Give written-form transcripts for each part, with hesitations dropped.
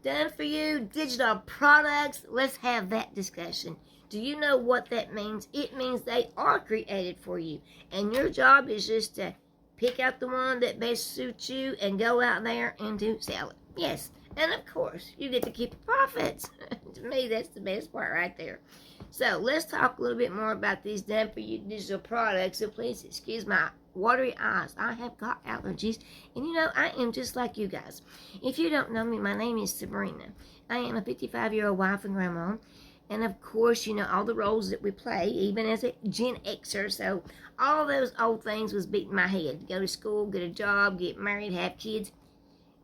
Done for you digital products. Let's have that discussion. Do you know what that means? It means they are created for you, and your job is just to pick out the one that best suits you and go out there and to sell it. Yes, and of course, you get to keep the profits. To me, that's the best part right there. So let's talk a little bit more about these done for you digital products. So please excuse my watery eyes. I have got allergies, and I am just like you guys. If you don't know me, my name is Sabrina. I am a 55-year-old wife and grandma. And of course, all the roles that we play, even as a Gen Xer. So all those old things was beating my head. Go to school, get a job, get married, have kids.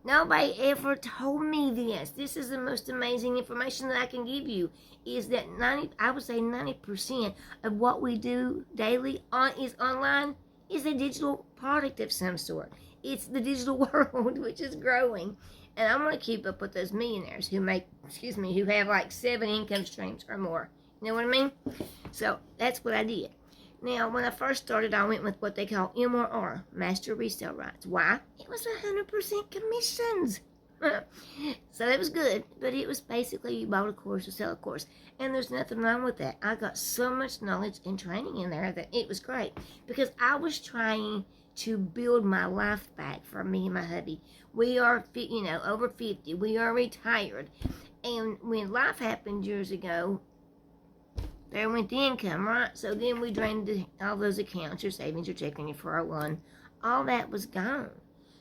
Nobody ever told me this. This is the most amazing information that I can give you. Is that 90% of what we do daily is online, is a digital product of some sort. It's the digital world, which is growing. And I want to keep up with those millionaires who have like 7 income streams or more. You know what I mean? So that's what I did. Now, when I first started, I went with what they call MRR, Master Resale Rights. Why? It was 100% commissions. So it was good, but it was basically you bought a course or sell a course. And there's nothing wrong with that. I got so much knowledge and training in there that it was great because I was trying to build my life back for me and my hubby. We are, over 50. We are retired. And when life happened years ago, there went the income, right? So then we drained all those accounts, your savings, your checking, your 401. All that was gone.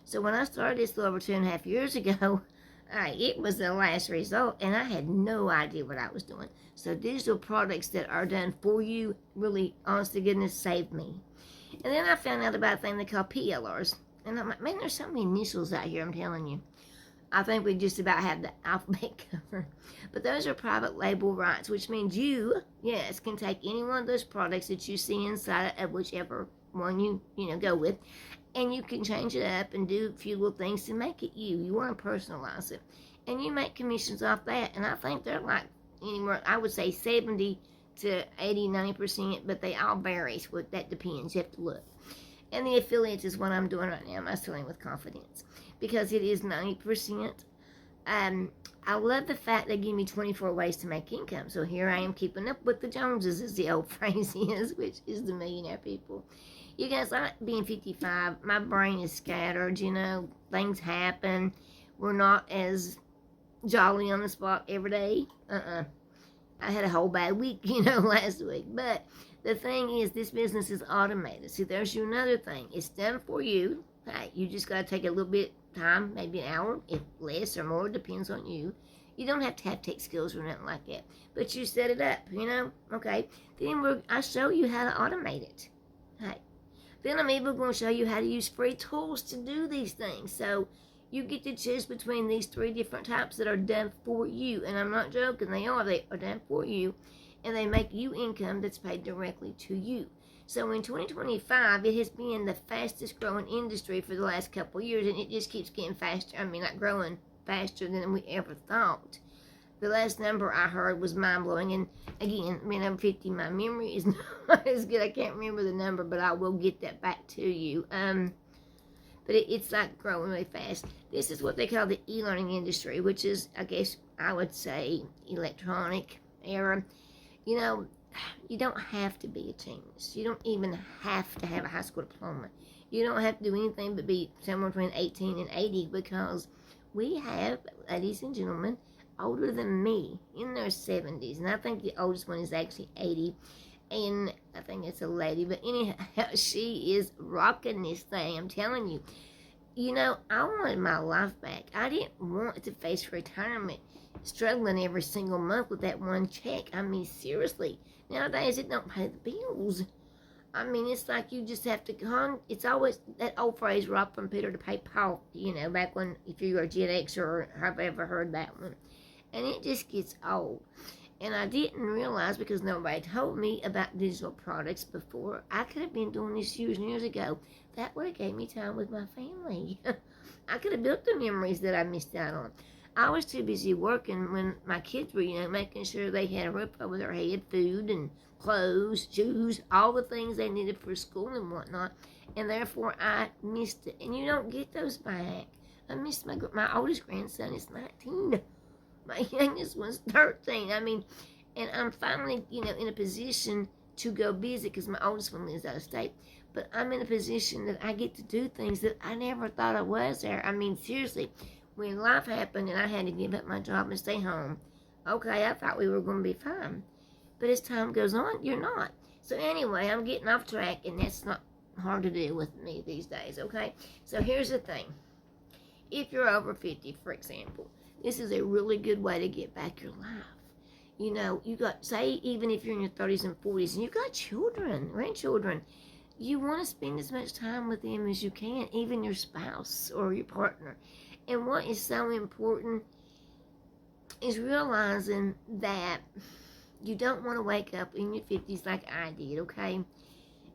So when I started this a little over 2.5 years ago, it was the last result, and I had no idea what I was doing. So digital products that are done for you really, honest to goodness, saved me. And then I found out about a thing they call PLRs. And I'm like, man, there's so many initials out here, I'm telling you. I think we just about have the alphabet covered. But those are private label rights, which means you, yes, can take any one of those products that you see inside of whichever one you go with, and you can change it up and do a few little things to make it you. You want to personalize it. And you make commissions off that. And I think they're like anywhere, I would say 70 to 80, 90%, but they all vary. So that depends. You have to look. And the affiliates is what I'm doing right now. I'm selling with confidence because it is 90%. I love the fact they give me 24 ways to make income. So here I am keeping up with the Joneses, as the old phrase is, which is the millionaire people. You guys, I being 55, my brain is scattered, things happen. We're not as jolly on the spot every day. I had a whole bad week, last week. But the thing is, this business is automated. See, there's another thing. It's done for you. Hey, you just got to take a little bit time, maybe an hour, if less or more, depends on you. You don't have to have tech skills or nothing like that. But you set it up, okay. Then I show you how to automate it. Hey. Then I'm even going to show you how to use free tools to do these things. So you get to choose between these 3 different types that are done for you. And I'm not joking, they are done for you. And they make you income that's paid directly to you. So in 2025, it has been the fastest growing industry for the last couple of years, and it just keeps getting faster. Growing faster than we ever thought. The last number I heard was mind-blowing, and again, I'm 50, my memory is not as good. I can't remember the number, but I will get that back to you. But it's like growing really fast. This is what they call the e-learning industry, which is, I guess, I would say, electronic era. You don't have to be a genius. You don't even have to have a high school diploma. You don't have to do anything but be somewhere between 18 and 80 because we have, ladies and gentlemen, older than me in their 70s. And I think the oldest one is actually 80. And I think it's a lady. But anyhow, she is rocking this thing. I'm telling you. I wanted my life back. I didn't want to face retirement struggling every single month with that one check. Seriously. Nowadays, it don't pay the bills. It's like you just have to it's always that old phrase, rock from Peter to pay Paul, back when, if you were a Gen X or have ever heard that one. And it just gets old. And I didn't realize, because nobody told me about digital products before, I could have been doing this years and years ago. That would have gave me time with my family. I could have built the memories that I missed out on. I was too busy working when my kids were, making sure they had a roof over their head, food and clothes, shoes, all the things they needed for school and whatnot. And therefore, I missed it. And you don't get those back. I missed my oldest grandson is 19. My youngest one's 13. I mean, and I'm finally, in a position to go visit because my oldest one lives out of state. But I'm in a position that I get to do things that I never thought I was there. I mean, seriously, when life happened and I had to give up my job and stay home, okay, I thought we were going to be fine. But as time goes on, you're not. So anyway, I'm getting off track, and that's not hard to do with me these days, okay? So here's the thing. If you're over 50, for example, this is a really good way to get back your life. You got, say, even if you're in your 30s and 40s, and you got children, grandchildren, you want to spend as much time with them as you can, even your spouse or your partner. And what is so important is realizing that you don't want to wake up in your 50s like I did, okay?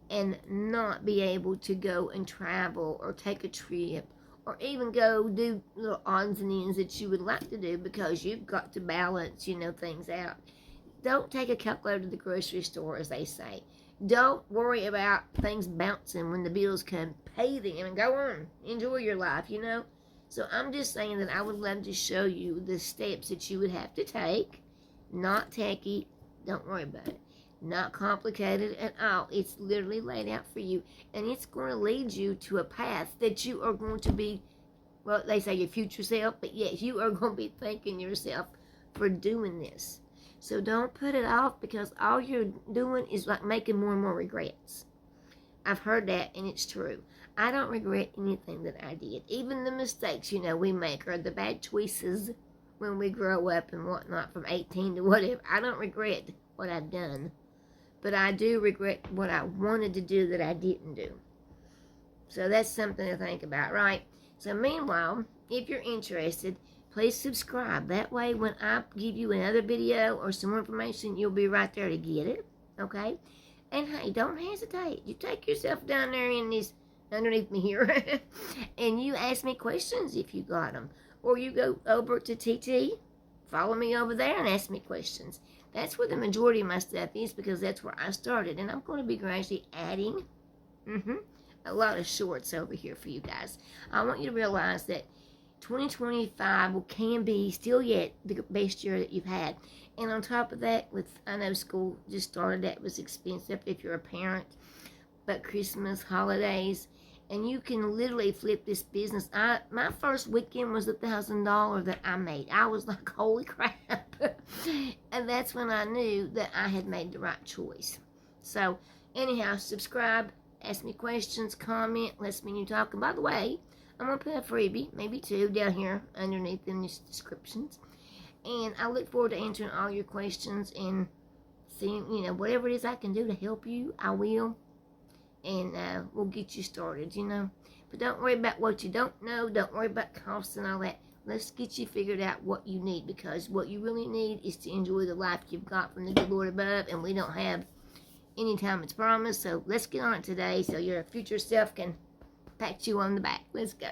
And not be able to go and travel or take a trip or even go do little odds and ends that you would like to do because you've got to balance, things out. Don't take a calculator to the grocery store, as they say. Don't worry about things bouncing when the bills come. Pay them and go on. Enjoy your life, So I'm just saying that I would love to show you the steps that you would have to take. Not techy. Don't worry about it. Not complicated at all. It's literally laid out for you. And it's going to lead you to a path that you are going to be, well, they say your future self, but yes, you are going to be thanking yourself for doing this. So don't put it off because all you're doing is like making more and more regrets. I've heard that, and it's true. I don't regret anything that I did. Even the mistakes, we make or the bad choices when we grow up and whatnot from 18 to whatever. I don't regret what I've done. But I do regret what I wanted to do that I didn't do. So that's something to think about, right? So meanwhile, if you're interested, please subscribe. That way when I give you another video or some more information, you'll be right there to get it, okay? And hey, don't hesitate. You take yourself down there in this, underneath me here, and you ask me questions if you got them. Or you go over to TT, follow me over there and ask me questions. That's where the majority of my stuff is because that's where I started. And I'm going to be gradually adding a lot of shorts over here for you guys. I want you to realize that 2025 can be still yet the best year that you've had. And on top of that, I know school just started. That was expensive if you're a parent. But Christmas, holidays, and you can literally flip this business. My first weekend was $1,000 that I made. I was like, holy crap. And that's when I knew that I had made the right choice. So anyhow, subscribe, ask me questions, comment, let's me you talk. And by the way, I'm going to put a freebie, maybe two, down here underneath in the descriptions. And I look forward to answering all your questions and seeing, whatever it is I can do to help you, I will. And we'll get you started, But don't worry about what you don't know. Don't worry about costs and all that. Let's get you figured out what you need, because what you really need is to enjoy the life you've got from the good Lord above, and we don't have any time it's promised. So let's get on it today so your future self can pat you on the back. Let's go.